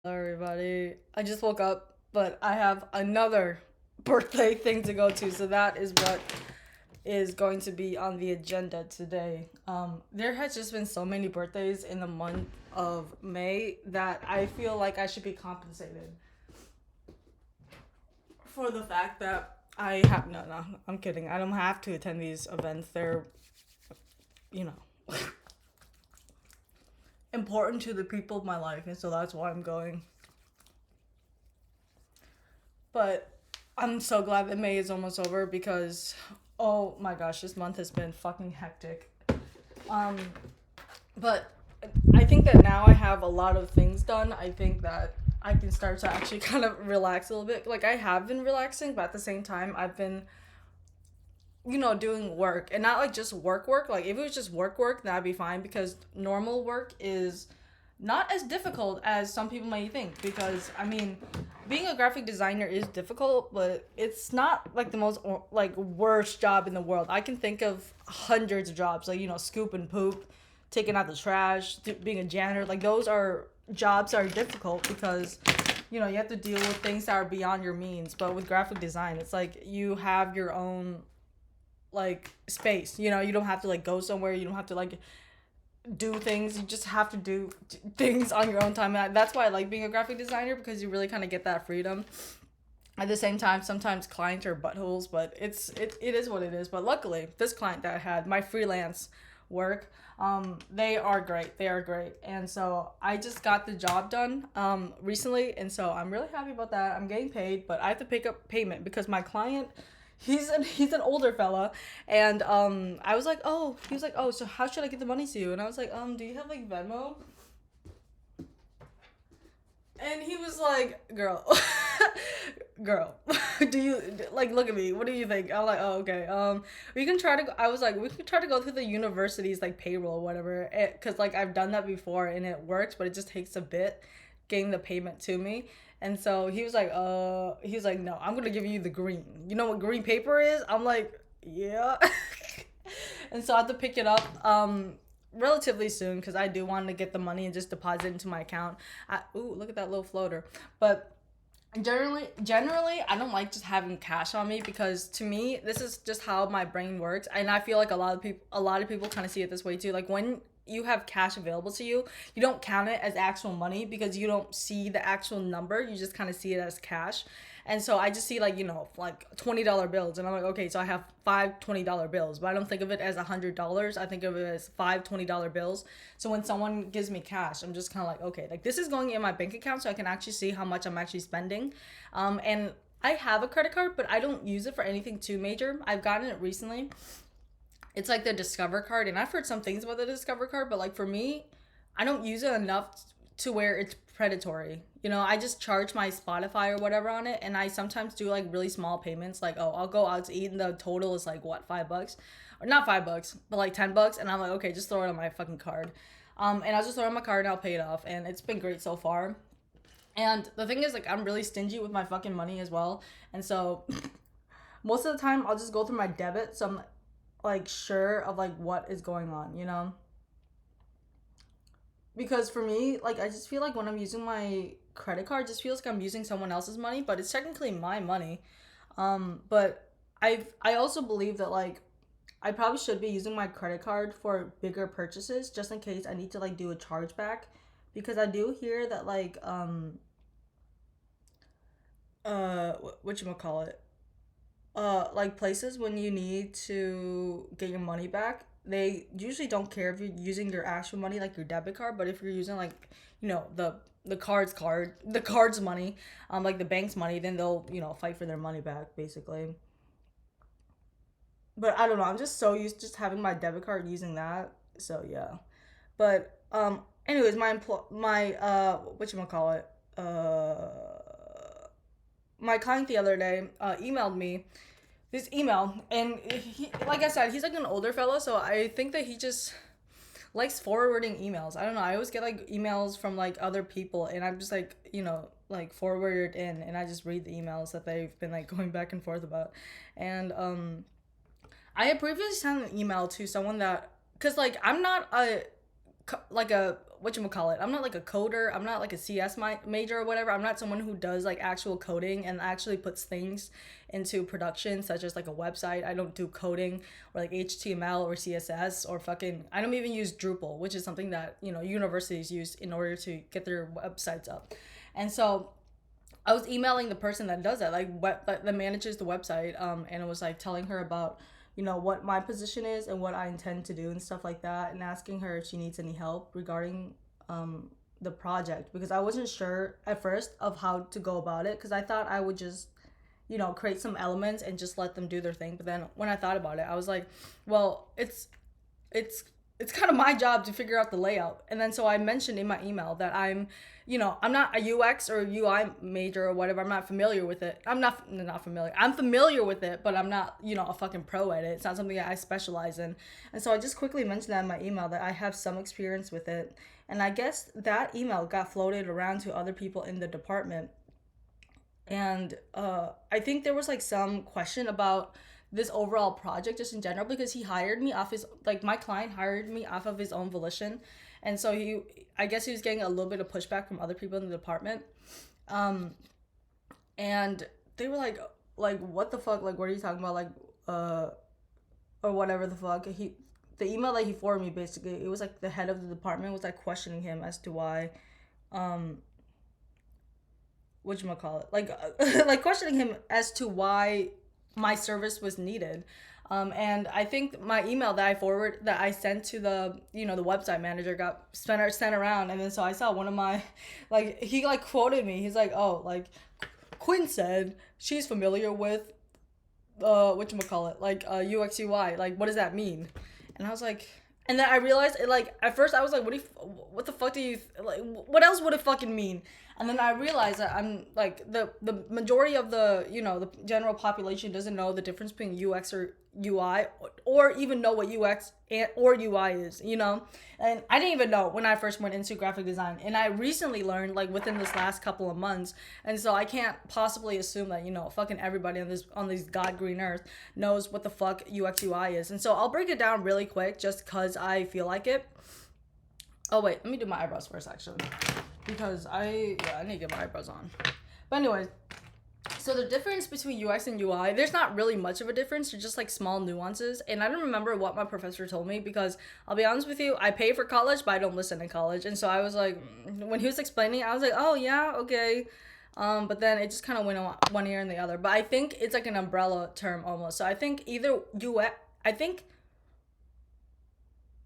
Everybody. I just woke up, but I have another birthday thing to go to, so that is what is going to be on the agenda today. There has just been so many birthdays in the month of May that I feel like I should be compensated for the fact that I have no, I'm kidding. I don't have to attend these events. They're, you know, important to the people of my life, and so that's why I'm going. But I'm so glad that May is almost over because, oh my gosh, this month has been fucking hectic. Um, but I think that now I have a lot of things done. I think that I can start to actually kind of relax a little bit. Like, I have been relaxing, but at the same time, I've been, doing work and not like just work. Like, if it was just work, that'd be fine because normal work is not as difficult as some people may think. Because, I mean, being a graphic designer is difficult, but it's not like the most like worst job in the world. I can think of hundreds of jobs, like, scoop and poop, taking out the trash, being a janitor. Like, those are jobs that are difficult because you have to deal with things that are beyond your means. But with graphic design, it's like you have your own like space. You don't have to like go somewhere. You don't have to like do things. You just have to do things on your own time. And that's why I like being a graphic designer, because you really kind of get that freedom. At the same time, sometimes clients are buttholes, but it is what it is. But luckily, this client that I had, my freelance work, they are great. They are great. And so I just got the job done recently, and so I'm really happy about that. I'm getting paid, but I have to pick up payment because my client, he's an older fella, and I was like, oh, he was like, oh, so how should I get the money to you? And I was like, do you have like Venmo? And he was like, girl, girl, do you like look at me? What do you think? I'm like, oh, okay. We can try to. I was like, we can try to go through the university's like payroll or whatever, because like I've done that before and it works, but it just takes a bit getting the payment to me. And so he was like, no, I'm gonna give you the green. You know what green paper is? I'm like, yeah. And so I have to pick it up relatively soon because I do want to get the money and just deposit it into my account. Ooh, look at that little floater. But generally I don't like just having cash on me, because to me this is just how my brain works, and I feel like a lot of people kind of see it this way too. Like, when you have cash available to you, you don't count it as actual money because you don't see the actual number, you just kind of see it as cash. And so I just see like, like $20 bills, and I'm like, okay, so I have five $20 bills, but I don't think of it as $100. I think of it as five $20 bills. So when someone gives me cash, I'm just kind of like, okay, like this is going in my bank account, so I can actually see how much I'm actually spending. And I have a credit card, but I don't use it for anything too major. I've gotten it recently. It's like the Discover card, and I've heard some things about the Discover card, but like for me, I don't use it enough to where it's predatory. I just charge my Spotify or whatever on it, and I sometimes do like really small payments. Like, oh, I'll go out to eat, and the total is like what, $5, or not $5, but like $10, and I'm like, okay, just throw it on my fucking card. And I'll just throw it on my card and I'll pay it off, and it's been great so far. And the thing is, like, I'm really stingy with my fucking money as well, and so most of the time I'll just go through my debit, so I'm like sure of like what is going on. Because for me, like, I just feel like when I'm using my credit card, it just feels like I'm using someone else's money, but it's technically my money. But I also believe that like I probably should be using my credit card for bigger purchases, just in case I need to like do a chargeback, because I do hear that like what you call it, like places when you need to get your money back, they usually don't care if you're using your actual money, like your debit card. But if you're using like, the card's money, like the bank's money, then they'll fight for their money back basically. But I don't know, I'm just so used to just having my debit card using that. So yeah. But anyways, my what you call it, my client the other day emailed me this email, and like I said, he's like an older fella, so I think that he just likes forwarding emails. I don't know, I always get like emails from like other people, and I'm just like, like forwarded in, and I just read the emails that they've been like going back and forth about. And I had previously sent an email to someone that, because like I'm not a like a whatchamacallit, I'm not like a coder, I'm not like a major or whatever. I'm not someone who does like actual coding and actually puts things into production, such as like a website. I don't do coding or like HTML or CSS or fucking, I don't even use Drupal, which is something that, you know, universities use in order to get their websites up. And so I was emailing the person that does that, like that manages the website, and it was like telling her about, you know, what my position is and what I intend to do and stuff like that, and asking her if she needs any help regarding the project, because I wasn't sure at first of how to go about it, because I thought I would just, you know, create some elements and just let them do their thing. But then when I thought about it, I was like, well, it's it's kind of my job to figure out the layout. And then so I mentioned in my email that I'm, you know, I'm not a UX or UI major or whatever. I'm not familiar with it. I'm not familiar. I'm familiar with it, but I'm not, you know, a fucking pro at it. It's not something that I specialize in. And so I just quickly mentioned that in my email that I have some experience with it. And I guess that email got floated around to other people in the department. And I think there was like some question about this overall project just in general, because he hired me off his, like, my client hired me off of his own volition. And so I guess he was getting a little bit of pushback from other people in the department. um and they were like what the fuck, like what are you talking about, like uh or whatever the fuck. The email that he forwarded me, basically it was like the head of the department was like questioning him as to why, um whatchamacallit, like like questioning him as to why my service was needed. And I think my email that I sent to the, you know, the website manager got sent around. And then so I saw one of my, like, he like quoted me. He's like, oh, like, Quinn said she's familiar with whatchamacallit, like UX UI. Like, what does that mean? And I was like, and then I realized it, like, at first I was like, what the fuck do you, like, what else would it fucking mean? And then I realized that I'm like, the majority of the, you know, the general population doesn't know the difference between UX or UI, or even know what UX or UI is, you know? And I didn't even know when I first went into graphic design. And I recently learned, like, within this last couple of months. And so I can't possibly assume that, you know, fucking everybody on this god green earth knows what the fuck UX UI is. And so I'll break it down really quick just cuz I feel like it. Oh wait, let me do my eyebrows first, actually, because I need to get my eyebrows on. But anyways, so the difference between UX and UI, there's not really much of a difference. They're just like small nuances. And I don't remember what my professor told me, because I'll be honest with you, I pay for college, but I don't listen in college. And so I was like, when he was explaining, I was like, oh yeah, okay. But then it just kind of went on one ear and the other. But I think it's like an umbrella term almost. So I think either I think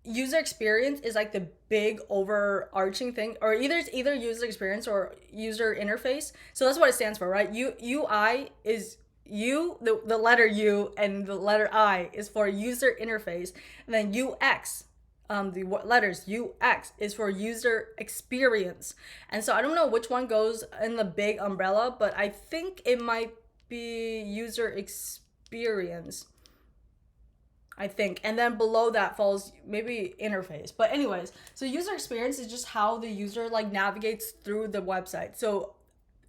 user experience is like the big overarching thing, or either user experience or user interface. So that's what it stands for, right? UI is the letter U, and the letter I is for user interface. And then UX, the letters UX is for user experience. And so I don't know which one goes in the big umbrella, but I think it might be user experience, I think. And then below that falls maybe interface. But anyways, so user experience is just how the user like navigates through the website. So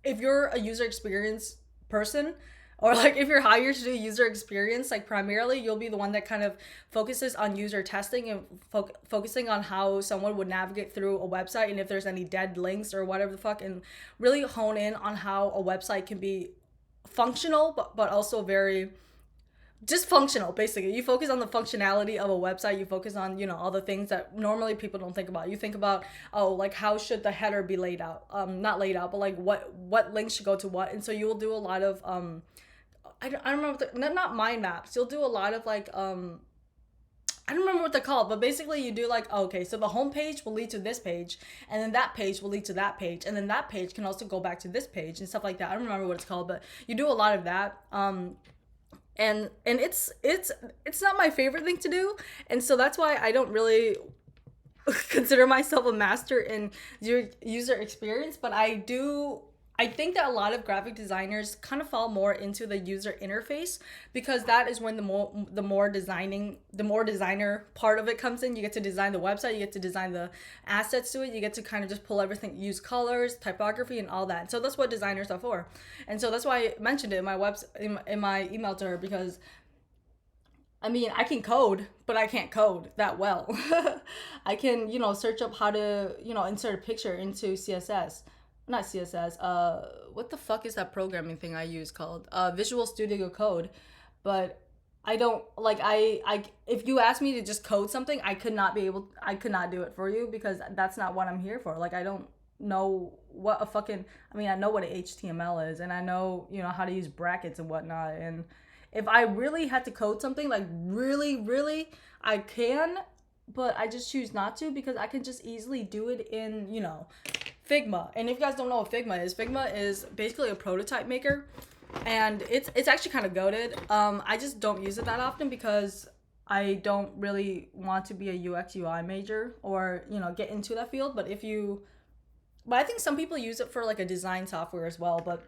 if you're a user experience person, or like if you're hired to do user experience, like primarily you'll be the one that kind of focuses on user testing and focusing on how someone would navigate through a website, and if there's any dead links or whatever the fuck, and really hone in on how a website can be functional, but also very just functional. Basically, you focus on the functionality of a website. You focus on, you know, all the things that normally people don't think about. You think about, oh, like, how should the header be laid out, not laid out, but like what links should go to what. And so you will do a lot of I don't remember not mind maps. You'll do a lot of like I don't remember what they're called, but basically you do like, oh, okay, so the home page will lead to this page, and then that page will lead to that page, and then that page can also go back to this page and stuff like that. I don't remember what it's called, but you do a lot of that. And it's not my favorite thing to do, and so that's why I don't really consider myself a master in user experience. But I think that a lot of graphic designers kind of fall more into the user interface, because that is when the more designer part of it comes in. You get to design the website, you get to design the assets to it, you get to kind of just pull everything, use colors, typography, and all that. So that's what designers are for. And so that's why I mentioned it in my in my email to her, because I mean, I can code, but I can't code that well. I can, search up how to, insert a picture into CSS. Not CSS. What the fuck is that programming thing I use called? Visual Studio Code. But I don't like I if you ask me to just code something, I could not do it for you because that's not what I'm here for. Like I don't know what a fucking I mean, I know what a HTML is and I know, how to use brackets and whatnot. And if I really had to code something, like really, really, I can, but I just choose not to because I can just easily do it in, Figma. And if you guys don't know what Figma is basically a prototype maker, and it's actually kind of goated. I just don't use it that often because I don't really want to be a UX UI major or get into that field. But I think some people use it for like a design software as well. But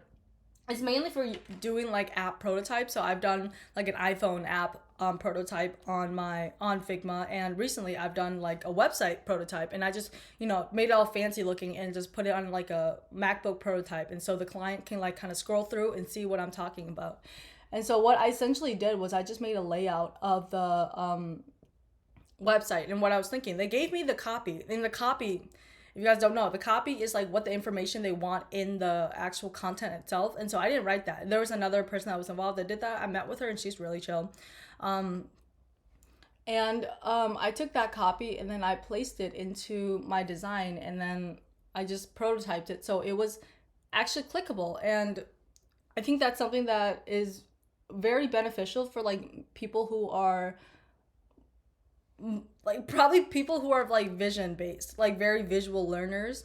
it's mainly for doing like app prototypes. So I've done like an iPhone app prototype on Figma, and recently I've done like a website prototype, and I just made it all fancy looking and just put it on like a MacBook prototype, and so the client can like kind of scroll through and see what I'm talking about. And so what I essentially did was I just made a layout of the website and what I was thinking. They gave me the copy, and the copy, if you guys don't know, the copy is like what the information they want in the actual content itself. And so I didn't write that. There was another person that was involved that did that. I met with her and she's really chill. I took that copy and then I placed it into my design, and then I just prototyped it so it was actually clickable. And I think that's something that is very beneficial for like people who are like probably people who are like vision based, like very visual learners.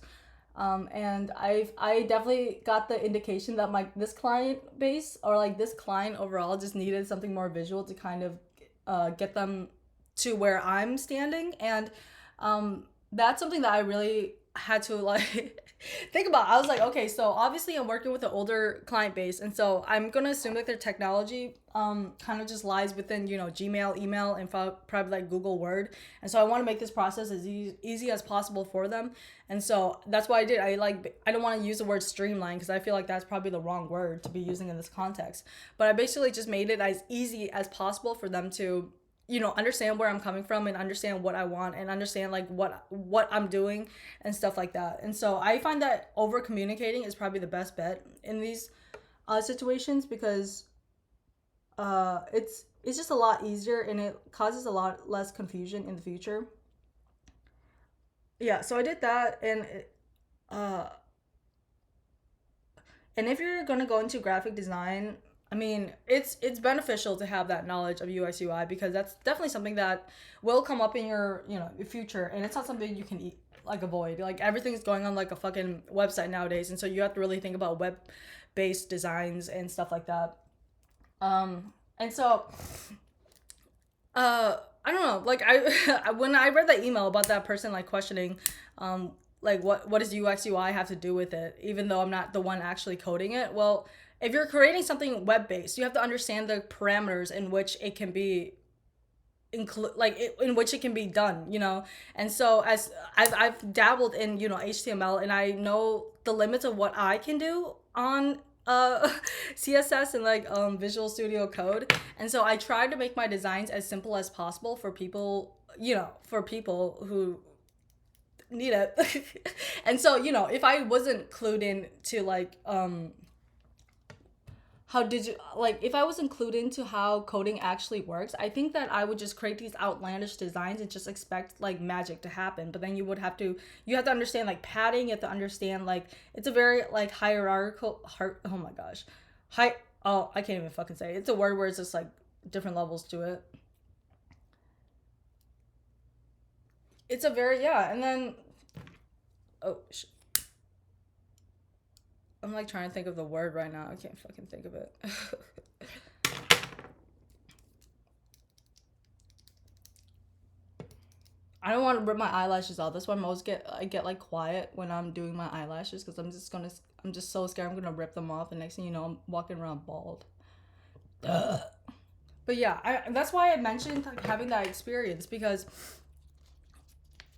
And I definitely got the indication that my this client base or like this client overall just needed something more visual to kind of get them to where I'm standing. And that's something that I really had to like think about. I was like, okay, so obviously I'm working with an older client base, and so I'm gonna assume that their technology kind of just lies within Gmail, email, and probably like Google Word. And so I want to make this process as easy as possible for them. And so that's why I don't want to use the word streamline because I feel like that's probably the wrong word to be using in this context. But I basically just made it as easy as possible for them to understand where I'm coming from and understand what I want and understand like what I'm doing and stuff like that. And so I find that over communicating is probably the best bet in these situations because it's just a lot easier and it causes a lot less confusion in the future. Yeah, so I did that. Uh and if you're gonna go into graphic design, I mean, it's beneficial to have that knowledge of UX UI because that's definitely something that will come up in your future, and it's not something you can like avoid. Like everything's going on like a fucking website nowadays, and so you have to really think about web based designs and stuff like that. And so I don't know, like when I read that email about that person like questioning like what does UX UI have to do with it, even though I'm not the one actually coding it. Well, if you're creating something web based, you have to understand the parameters in which it can be in which it can be done, and so as I've dabbled in HTML, and I know the limits of what I can do on CSS and like Visual Studio Code. And so I tried to make my designs as simple as possible for people, for people who need it. And so if I wasn't clued in to like how did you like if I was included into how coding actually works, I think that I would just create these outlandish designs and just expect like magic to happen. But then you have to understand like padding. You have to understand like it's a very like hierarchical oh my gosh, I can't even fucking say it. It's a word where it's just like different levels to it. It's a very, yeah. And then oh I'm like trying to think of the word right now. I can't fucking think of it. I don't want to rip my eyelashes off. That's why I get like quiet when I'm doing my eyelashes because I'm just so scared I'm gonna rip them off, and next thing you know I'm walking around bald. Ugh. But yeah, that's why I mentioned like having that experience because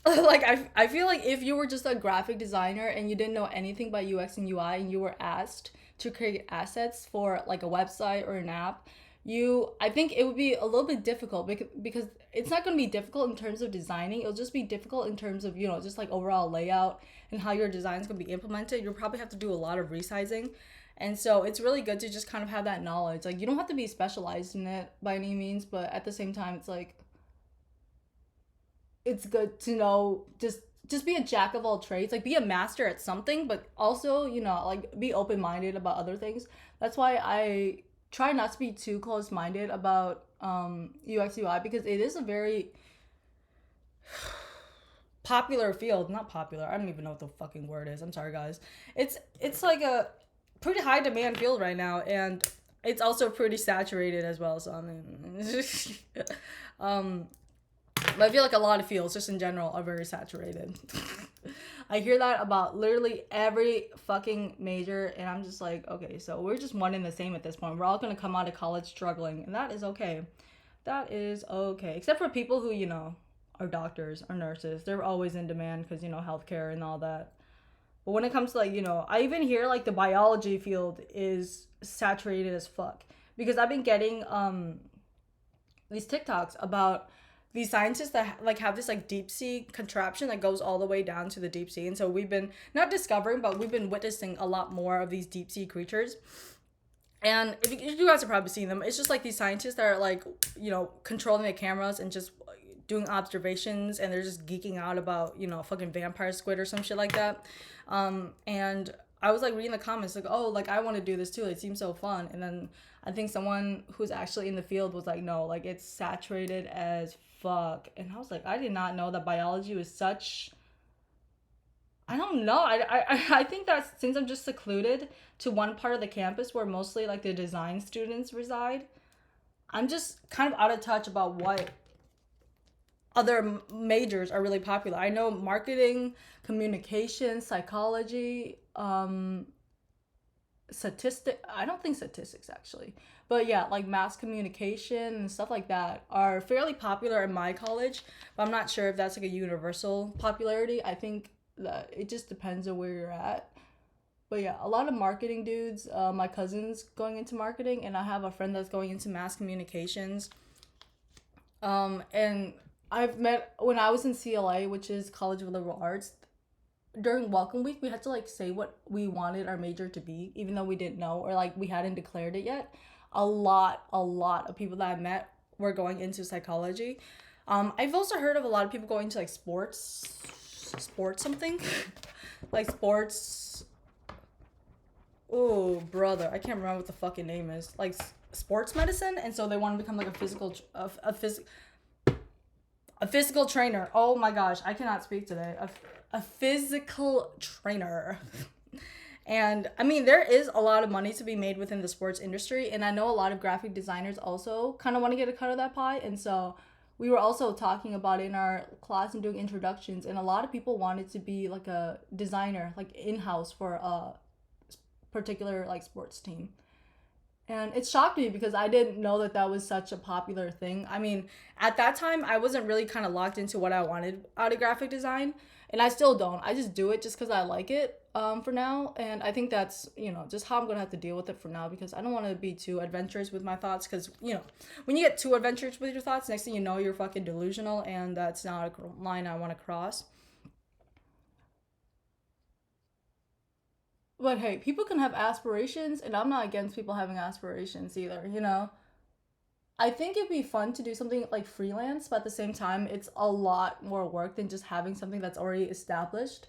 like I feel like if you were just a graphic designer and you didn't know anything about UX and UI and you were asked to create assets for like a website or an app, I think it would be a little bit difficult because it's not going to be difficult in terms of designing. It'll just be difficult in terms of, just like overall layout and how your design is going to be implemented. You'll probably have to do a lot of resizing. And so it's really good to just kind of have that knowledge. Like, you don't have to be specialized in it by any means, but at the same time, it's like, it's good to know, just be a jack of all trades, like be a master at something, but also, like be open-minded about other things. That's why I try not to be too close-minded about UX UI, because it is a very popular field. Not popular, I don't even know what the fucking word is, I'm sorry guys. It's like a pretty high demand field right now, and it's also pretty saturated as well, so I mean um but I feel like a lot of fields, just in general, are very saturated. I hear that about literally every fucking major, and I'm just like, okay, so we're just one and the same at this point. We're all gonna come out of college struggling, and that is okay. That is okay. Except for people who, are doctors or nurses. They're always in demand because, healthcare and all that. But when it comes to, like, I even hear, like, the biology field is saturated as fuck. Because I've been getting these TikToks about these scientists that like have this like deep sea contraption that goes all the way down to the deep sea, and so we've been not discovering, but we've been witnessing a lot more of these deep sea creatures. And if you guys have probably seen them, it's just like these scientists that are like, controlling the cameras and just doing observations, and they're just geeking out about, fucking vampire squid or some shit like that. And I was like reading the comments like, oh, like I want to do this too. It seems so fun. And then I think someone who's actually in the field was like, no, like it's saturated as fuck. And I was like, I did not know that biology was such. I don't know. I think that since I'm just secluded to one part of the campus where mostly like the design students reside, I'm just kind of out of touch about what other majors are really popular. I know marketing, communication, psychology, I don't think statistics actually, but yeah, like mass communication and stuff like that are fairly popular in my college, but I'm not sure if that's like a universal popularity. I think that it just depends on where you're at. But yeah, a lot of marketing dudes. My cousin's going into marketing, and I have a friend that's going into mass communications. And I've met when I was in CLA, which is College of Liberal Arts. During welcome week, we had to like say what we wanted our major to be, even though we didn't know, or like we hadn't declared it yet. A lot of people that I met were going into psychology. I've also heard of a lot of people going to like sports something, like sports. Oh, brother, I can't remember what the fucking name is. Like sports medicine, and so they want to become like a physical trainer. Oh my gosh, I cannot speak today. A physical trainer. And I mean, there is a lot of money to be made within the sports industry, and I know a lot of graphic designers also kind of want to get a cut of that pie. And so we were also talking about it in our class and doing introductions, and a lot of people wanted to be like a designer, like in-house for a particular like sports team. And it shocked me because I didn't know that that was such a popular thing. I mean, at that time, I wasn't really kind of locked into what I wanted out of graphic design. And I still don't. I just do it just because I like it, for now. And I think that's, just how I'm going to have to deal with it for now, because I don't want to be too adventurous with my thoughts. Because, when you get too adventurous with your thoughts, next thing you know, you're fucking delusional. And that's not a line I want to cross. But hey, people can have aspirations, and I'm not against people having aspirations either. I think it'd be fun to do something like freelance, but at the same time, it's a lot more work than just having something that's already established.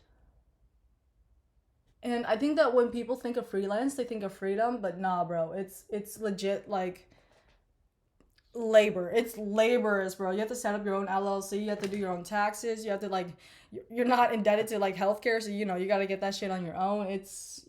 And I think that when people think of freelance, they think of freedom, but nah, bro, it's legit like labor. It's laborious, bro. You have to set up your own LLC. You have to do your own taxes. You have to like, you're not indebted to like healthcare, so you got to get that shit on your own. It's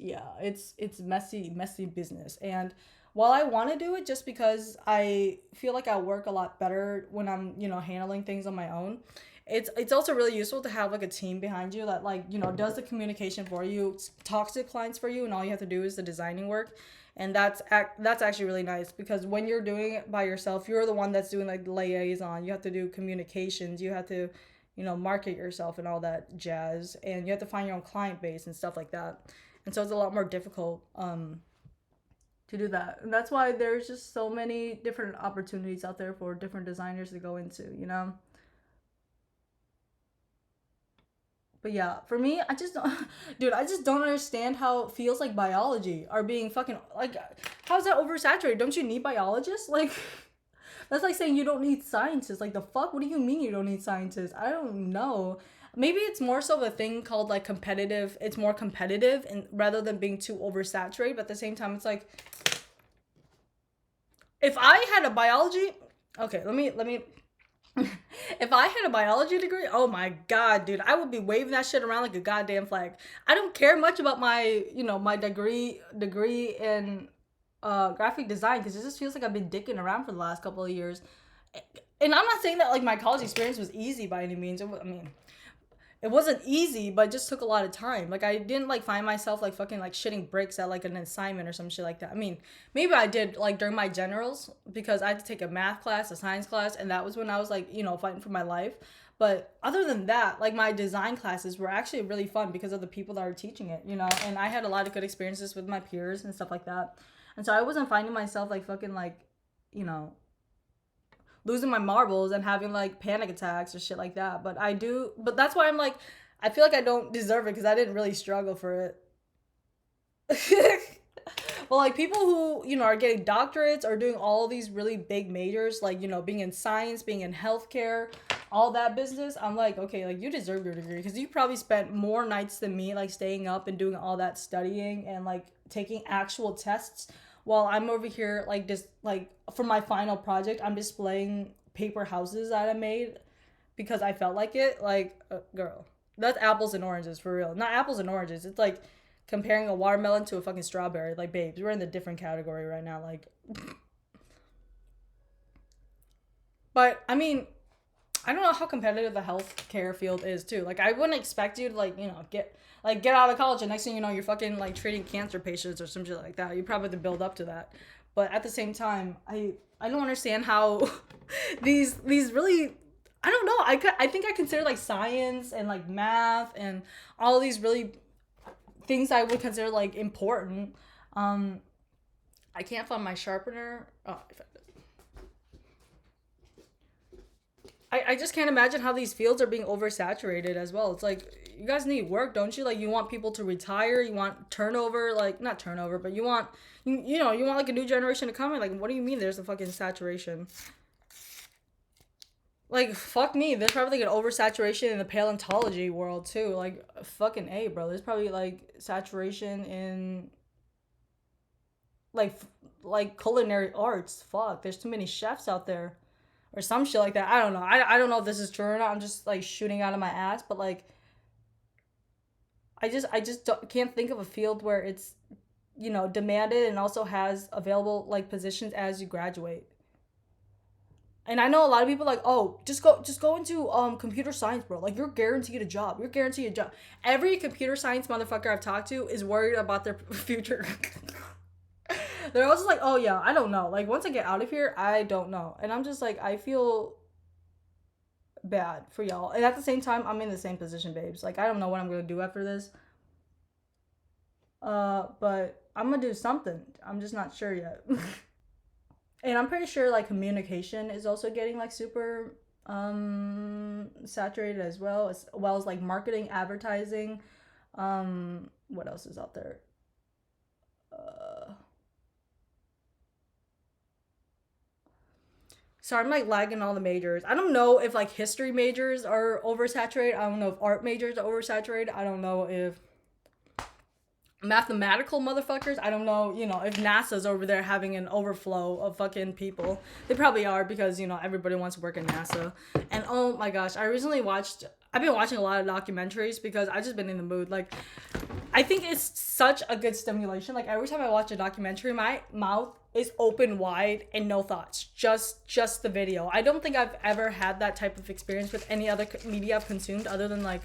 messy, messy business. And while I want to do it, just because I feel like I work a lot better when I'm handling things on my own. It's also really useful to have like a team behind you that like does the communication for you, talks to clients for you, and all you have to do is the designing work. And that's actually really nice, because when you're doing it by yourself, you're the one that's doing like liaison. You have to do communications. You have to, market yourself and all that jazz, and you have to find your own client base and stuff like that. And so it's a lot more difficult, to do that. And that's why there's just so many different opportunities out there for different designers to go into, you know? But yeah, for me, I just don't, dude, I just don't understand how fields like biology are being fucking, like, how's that oversaturated? Don't you need biologists? Like, that's like saying you don't need scientists. Like, the fuck? What do you mean you don't need scientists? I don't know. Maybe it's more so a thing called like competitive. It's more competitive and rather than being too oversaturated. But at the same time, it's like if I had a biology, okay, let me if I had a biology degree, oh my god, dude, I would be waving that shit around like a goddamn flag. I don't care much about my, my degree in graphic design because it just feels like I've been dicking around for the last couple of years. And I'm not saying that like my college experience was easy by any means. I mean, it wasn't easy, but it just took a lot of time. Like I didn't like find myself like fucking like shitting bricks at like an assignment or some shit like that. I mean, maybe I did like during my generals because I had to take a math class, a science class, and that was when I was like, fighting for my life. But other than that, like my design classes were actually really fun because of the people that are teaching it, and I had a lot of good experiences with my peers and stuff like that. And so I wasn't finding myself like fucking like, you know, losing my marbles and having like panic attacks or shit like that. But that's why I'm like, I feel like I don't deserve it because I didn't really struggle for it. Well, like people who, are getting doctorates or doing all these really big majors, like, being in science, being in healthcare, all that business, I'm like, okay, like you deserve your degree because you probably spent more nights than me, like staying up and doing all that studying and like taking actual tests while I'm over here, like, just like for my final project, I'm displaying paper houses that I made because I felt like it. Like, girl, that's apples and oranges for real. Not apples and oranges. It's like comparing a watermelon to a fucking strawberry. Like, babes, we're in the different category right now. Like, but I mean, I don't know how competitive the healthcare field is too. Like, I wouldn't expect you to like, get out of college and next thing you know, you're fucking like treating cancer patients or some shit like that. You probably have to build up to that. But at the same time, I don't understand how these really, I don't know. I think I consider like science and like math and all these really things I would consider like important. I can't find my sharpener. Oh, I just can't imagine how these fields are being oversaturated as well. It's like you guys need work, don't you? Like you want people to retire, you want turnover, like not turnover, but you want you want like a new generation to come in. Like what do you mean there's a fucking saturation? Like fuck me, there's probably like an oversaturation in the paleontology world too. Like fucking A, bro. There's probably like saturation in like like culinary arts. Fuck, there's too many chefs out there or some shit like that. I don't know. I don't know if this is true or not. I'm just like shooting out of my ass, but like I just can't think of a field where it's demanded and also has available like positions as you graduate. And I know a lot of people like, oh, just go into computer science, bro. Like you're guaranteed a job. You're guaranteed a job. Every computer science motherfucker I've talked to is worried about their future. They're also like, oh yeah, I don't know. Like once I get out of here, I don't know. And I'm just like, I feel bad for y'all. And at the same time, I'm in the same position, babes. Like I don't know what I'm gonna do after this. But I'm gonna do something. I'm just not sure yet. And I'm pretty sure like communication is also getting like super saturated as well as like marketing, advertising. What else is out there? So I'm like lagging all the majors. I don't know if like history majors are oversaturated. I don't know if art majors are oversaturated. I don't know if mathematical motherfuckers. I don't know, if NASA's over there having an overflow of fucking people. They probably are because, everybody wants to work in NASA. And oh my gosh, I've been watching a lot of documentaries because I've just been in the mood. Like, I think it's such a good stimulation. Like every time I watch a documentary, my mouth is open wide and no thoughts. Just the video. I don't think I've ever had that type of experience with any other media I've consumed other than like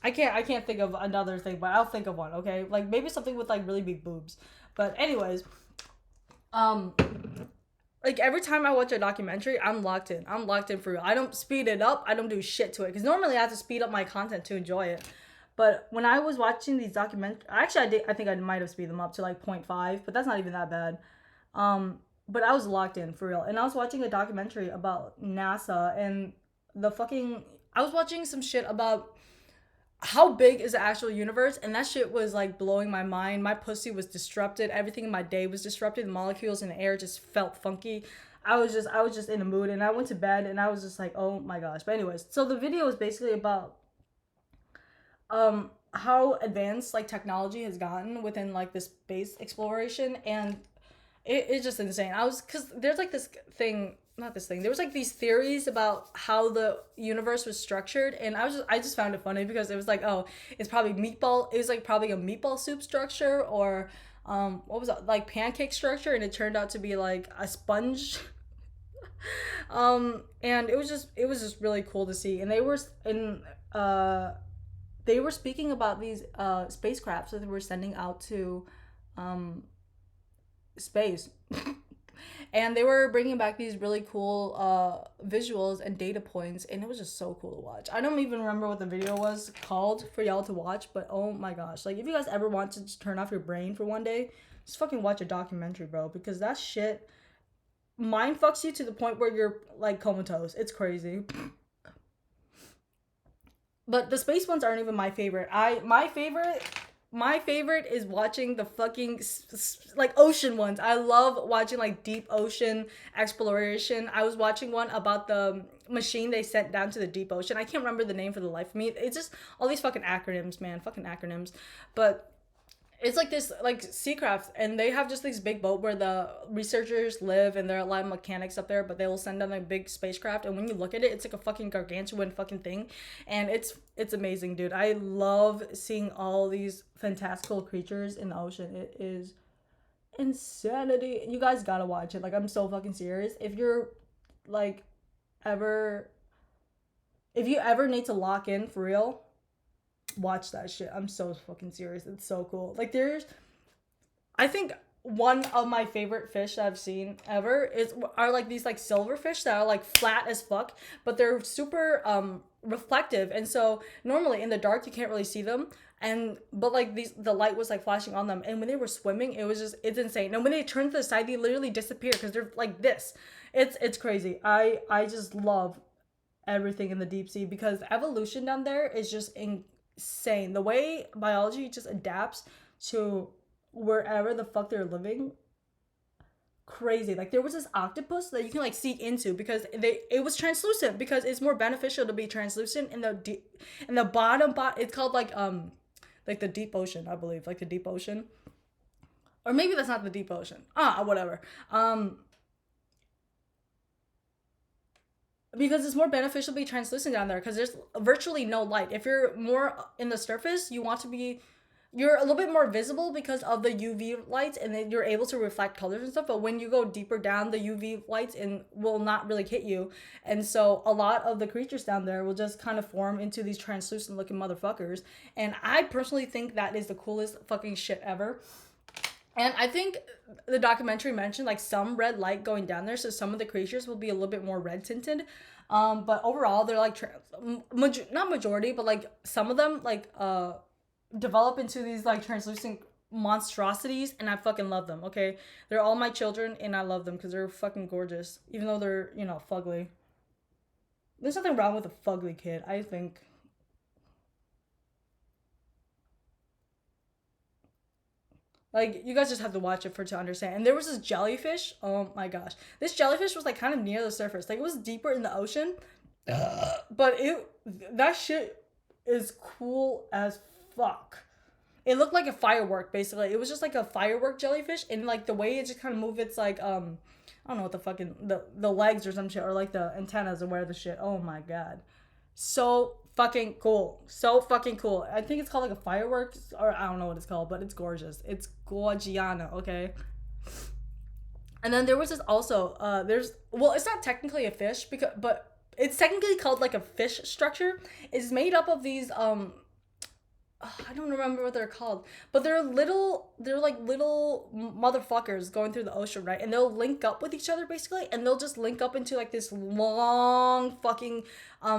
I can't think of another thing, but I'll think of one, okay? Like maybe something with like really big boobs. But anyways, um like every time I watch a documentary, I'm locked in. I'm locked in for real. I don't speed it up. I don't do shit to it cuz normally I have to speed up my content to enjoy it. But when I was watching these actually I think I might have speeded them up to like 0.5, but that's not even that bad. But I was locked in for real, and I was watching a documentary about NASA and the fucking. I was watching some shit about how big is the actual universe, and that shit was like blowing my mind. My pussy was disrupted. Everything in my day was disrupted. The molecules in the air just felt funky. I was just in a mood, and I went to bed, and I was just like, oh my gosh. But anyways, so the video is basically about how advanced like technology has gotten within like this space exploration, and it's just insane. I was because there's like this thing, not this thing. There was like these theories about how the universe was structured, and I just found it funny because it was like, oh, it's probably meatball. It was like probably a meatball soup structure, or what was it, like pancake structure, and it turned out to be like a sponge. And it was just really cool to see, and they were speaking about these spacecrafts that they were sending out to um space. And they were bringing back these really cool visuals and data points, and it was just so cool to watch. I don't even remember what the video was called for y'all to watch, but oh my gosh, like if you guys ever want to just turn off your brain for one day, just fucking watch a documentary, bro, because that shit mind fucks you to the point where you're like comatose. It's crazy. But the space ones aren't even my favorite. My favorite is watching the fucking like ocean ones. I love watching like deep ocean exploration. I was watching one about the machine they sent down to the deep ocean. I can't remember the name for the life of me. It's just all these fucking acronyms, man. Fucking acronyms. But it's like this like seacraft, and they have just this big boat where the researchers live, and there are a lot of mechanics up there, but they will send down a big spacecraft, and when you look at it, it's like a fucking gargantuan fucking thing, and it's amazing, dude. I love seeing all these fantastical creatures in the ocean. It is insanity. You guys gotta watch it. Like, I'm so fucking serious. If you're like ever if you ever need to lock in for real, watch that shit. I'm so fucking serious. It's so cool. Like, I think one of my favorite fish that I've seen ever are like these like silverfish that are like flat as fuck, but they're super reflective, and so normally in the dark you can't really see them. And but like the light was like flashing on them, and when they were swimming, it's insane. And when they turn to the side, they literally disappear because they're like this. It's crazy. I just love everything in the deep sea because evolution down there is just insane. The way biology just adapts to wherever the fuck they're living, crazy. Like, there was this octopus that you can like see into because it was translucent, because it's more beneficial to be translucent in the bottom it's called like the deep ocean, I believe, like the deep ocean, or maybe that's not the deep ocean, whatever. Because it's more beneficial to be translucent down there because there's virtually no light. If you're more in the surface, you're a little bit more visible because of the UV lights, and then you're able to reflect colors and stuff. But when you go deeper down, the UV lights will not really hit you, and so a lot of the creatures down there will just kind of form into these translucent looking motherfuckers. And I personally think that is the coolest fucking shit ever. And I think the documentary mentioned like some red light going down there, so some of the creatures will be a little bit more red tinted. But overall, they're like not majority, but like some of them like develop into these like translucent monstrosities, and I fucking love them. Okay, they're all my children, and I love them because they're fucking gorgeous, even though they're fugly. There's nothing wrong with a fugly kid, I think. Like, you guys just have to watch it to understand. And there was this jellyfish. Oh my gosh, this jellyfish was like kind of near the surface. Like, it was deeper in the ocean, but that shit is cool as fuck. It looked like a firework, basically. It was just like a firework jellyfish, and like the way it just kind of moved, it's like I don't know what the fucking the legs or some shit, or like the antennas or whatever the shit. Oh my god, so fucking cool, so fucking cool. I think it's called like a fireworks, or I don't know what it's called, but it's gorgeous. It's gorgiana, okay. And then there was this also it's not technically a fish but it's technically called like a fish structure. It's made up of these I don't remember what they're called, but they're like little motherfuckers going through the ocean, right? And they'll link up with each other basically, and they'll just link up into like this long fucking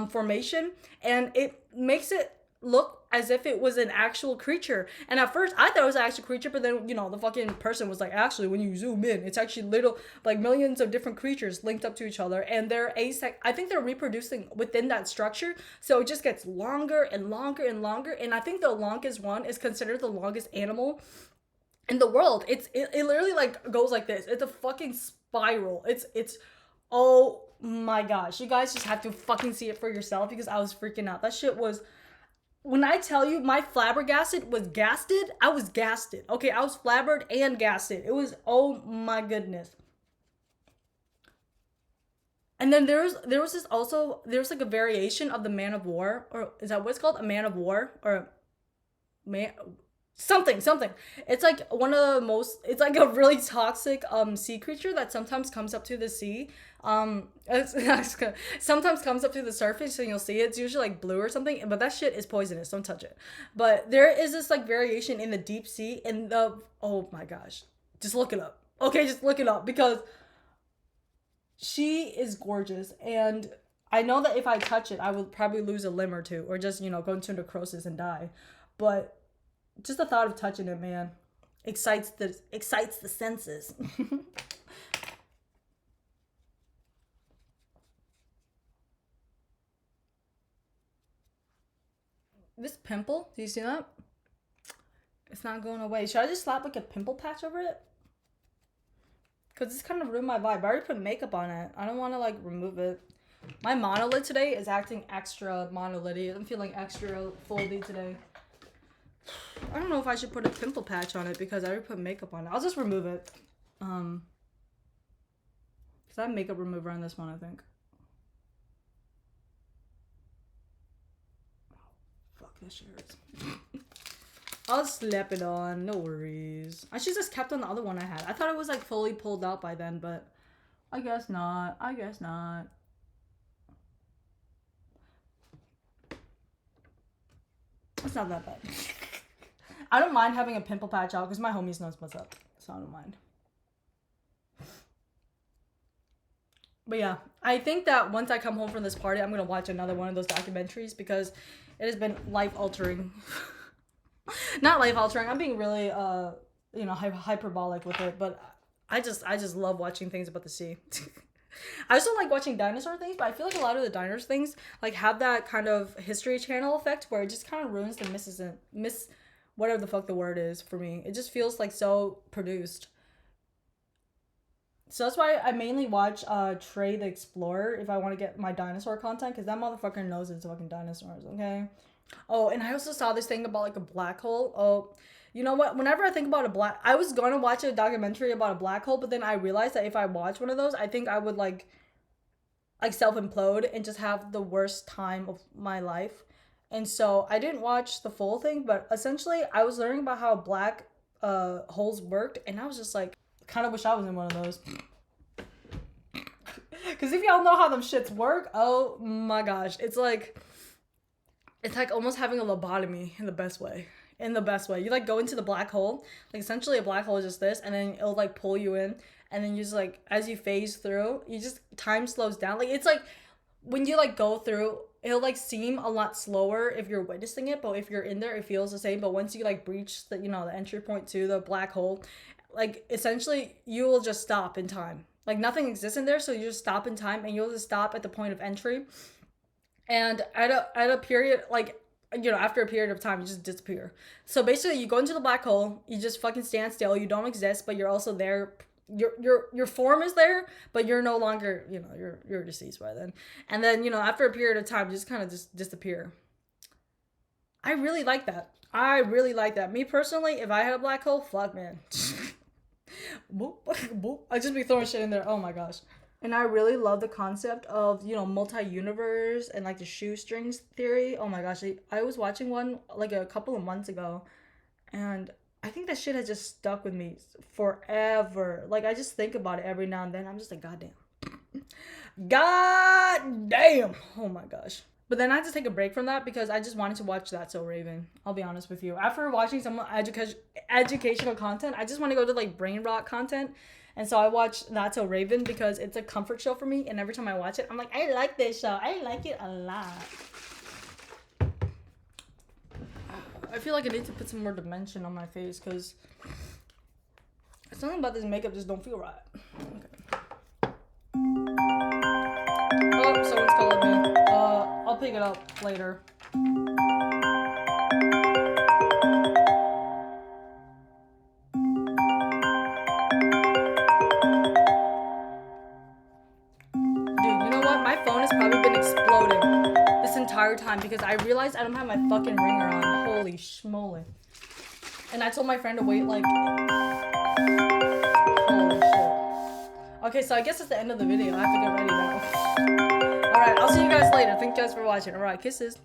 formation, and it makes it look as if it was an actual creature. And at first I thought it was an actual creature, but then, you know, the fucking person was like, actually, when you zoom in, it's actually little, like millions of different creatures linked up to each other. And they're I think they're reproducing within that structure. So it just gets longer and longer and longer. And I think the longest one is considered the longest animal in the world. It literally like goes like this. It's a fucking spiral. It's oh my gosh. You guys just have to fucking see it for yourself because I was freaking out. That shit was, when I tell you my flabbergasted was gasted, I was gasted. Okay, I was flabbered and gasted. It was, oh my goodness. And then there was this also, there's like a variation of the man of war, or is that what it's called? A man of war, or man, something. It's like one of the most, it's like a really toxic sea creature that sometimes comes up to the sea. Sometimes comes up to the surface and you'll see it. It's usually like blue or something, but that shit is poisonous. Don't touch it. But there is this like variation in the deep sea, in the, oh my gosh, just look it up. Okay, just look it up because she is gorgeous, and I know that if I touch it, I would probably lose a limb or two, or just, you know, go into necrosis and die. But just the thought of touching it, man, excites the senses. This pimple, do you see that? It's not going away. Should I just slap like a pimple patch over it? Because it's kind of ruined my vibe. I already put makeup on it. I don't want to like remove it. My monolid today is acting extra monolithy. I'm feeling extra foldy today. I don't know if I should put a pimple patch on it because I already put makeup on it. I'll just remove it. Because I have makeup remover on this one, I think. Fuck, this shit hurts. I'll slap it on, no worries. I should just kept on the other one I had. I thought it was like fully pulled out by then, but I guess not. I guess not. It's not that bad. I don't mind having a pimple patch out because my homies knows what's up, so I don't mind. But yeah, I think that once I come home from this party, I'm gonna watch another one of those documentaries because it has been life altering. Not life altering. I'm being really you know, hyperbolic with it, but I just love watching things about the sea. I also like watching dinosaur things, but I feel like a lot of the dinosaur things like have that kind of History Channel effect where it just kind of ruins the miss whatever the fuck the word is for me. It just feels like so produced. So that's why I mainly watch Trey the Explorer if I want to get my dinosaur content, because that motherfucker knows it's fucking dinosaurs, okay? Oh, and I also saw this thing about like a black hole. Oh, you know what? Whenever I think about a black, I was gonna watch a documentary about a black hole, but then I realized that if I watch one of those, I think I would like self implode and just have the worst time of my life. And so I didn't watch the full thing, but essentially I was learning about how black holes worked, and I was just like, kind of wish I was in one of those. Because if y'all know how them shits work, oh my gosh, it's like almost having a lobotomy in the best way. In the best way, you like go into the black hole. Like essentially, a black hole is just this, and then it'll like pull you in, and then you just like as you phase through, you just time slows down. Like it's like when you like go through, it'll like seem a lot slower if you're witnessing it, but if you're in there, it feels the same. But once you like breach the, you know, the entry point to the black hole, like essentially you will just stop in time. Like nothing exists in there, so you just stop in time, and you'll just stop at the point of entry. And at a period, like, you know, after a period of time, you just disappear. So basically, you go into the black hole, you just fucking stand still, you don't exist, but you're also there. Your form is there, but you're no longer, you know, you're deceased by then. And then, you know, after a period of time, you just kind of just disappear. I really like that. I really like that. Me personally, if I had a black hole, fuck man. Boop, boop. I'd just be throwing shit in there. Oh my gosh. And I really love the concept of, you know, multi-universe and like the shoestrings theory. Oh my gosh, I was watching one like a couple of months ago, and I think that shit has just stuck with me forever. Like I just think about it every now and then. I'm just like, God damn. God damn. Oh my gosh. But then I had to take a break from that because I just wanted to watch That's So Raven. I'll be honest with you. After watching some educational content, I just want to go to like brain rot content. And so I watched That's So Raven because it's a comfort show for me. And every time I watch it, I'm like, I like this show. I like it a lot. I feel like I need to put some more dimension on my face because something about this makeup just don't feel right. Okay. Oh, someone's calling me. I'll pick it up later. My phone has probably been exploding this entire time because I realized I don't have my fucking ringer on. Holy schmoly. And I told my friend to wait like... Holy shit. Okay, so I guess it's the end of the video. I have to get ready now. Alright, I'll see you guys later. Thank you guys for watching. Alright, kisses.